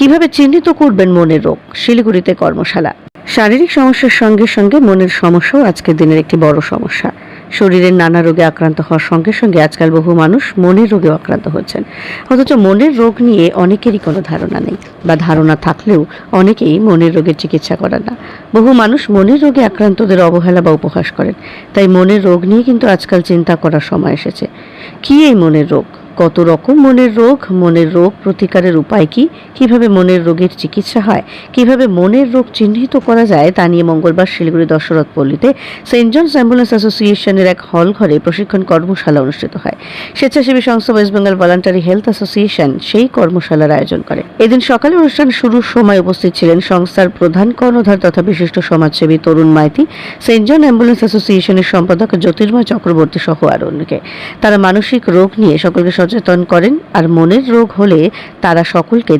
কিভাবে চিহ্নিত করবেন মনের রোগ? শিলিগুড়িতে কর্মশালা। শারীরিক সমস্যার সঙ্গে সঙ্গে মনের সমস্যাও আজকের দিনের একটি বড় সমস্যা। শরীরের নানা রোগে আক্রান্ত হওয়ার সঙ্গে সঙ্গে আজকাল বহু মানুষ মনের রোগেও আক্রান্ত হচ্ছেন। অথচ মনের রোগ নিয়ে অনেকেরই কোনো ধারণা নেই, বা ধারণা থাকলেও অনেকেই মনের রোগের চিকিৎসা করেন না। বহু মানুষ মনের রোগে আক্রান্তদের অবহেলা বা উপহাস করেন। তাই মনের রোগ নিয়ে কিন্তু আজকাল চিন্তা করার সময় এসেছে। কি এই মনের রোগ? কত রকম মনের রোগ? মনের রোগ প্রতিকারের উপায় কি? কিভাবে মনের রোগের চিকিৎসা হয়? কিভাবে মনের রোগ চিহ্নিত করা যায় তা নিয়ে মঙ্গলবার শিলিগুড়ি দশরথ পল্লীতে সেন্ট জনস অ্যাম্বুলেন্স অ্যাসোসিয়েশনের এক হল ঘরে প্রশিক্ষণ কর্মশালা অনুষ্ঠিত হয়। স্বেচ্ছাসেবী সংস্থা West Bengal voluntary health association সেই কর্মশালার আয়োজন করে। এদিন সকালে অনুষ্ঠান শুরুর সময় উপস্থিত ছিলেন সংস্থার প্রধান কর্ণধার তথা বিশিষ্ট সমাজসেবী তরুণ মাইতি, সেন্ট জন অ্যাম্বুলেন্স অ্যাসোসিয়েশনের সম্পাদক জ্যোতির্ময় চক্রবর্তী সহ আরো অনেকে। তারা মানসিক রোগ নিয়ে সকলকে সচেতন করেন, আর মনের রোগ হলে তারা সকলকে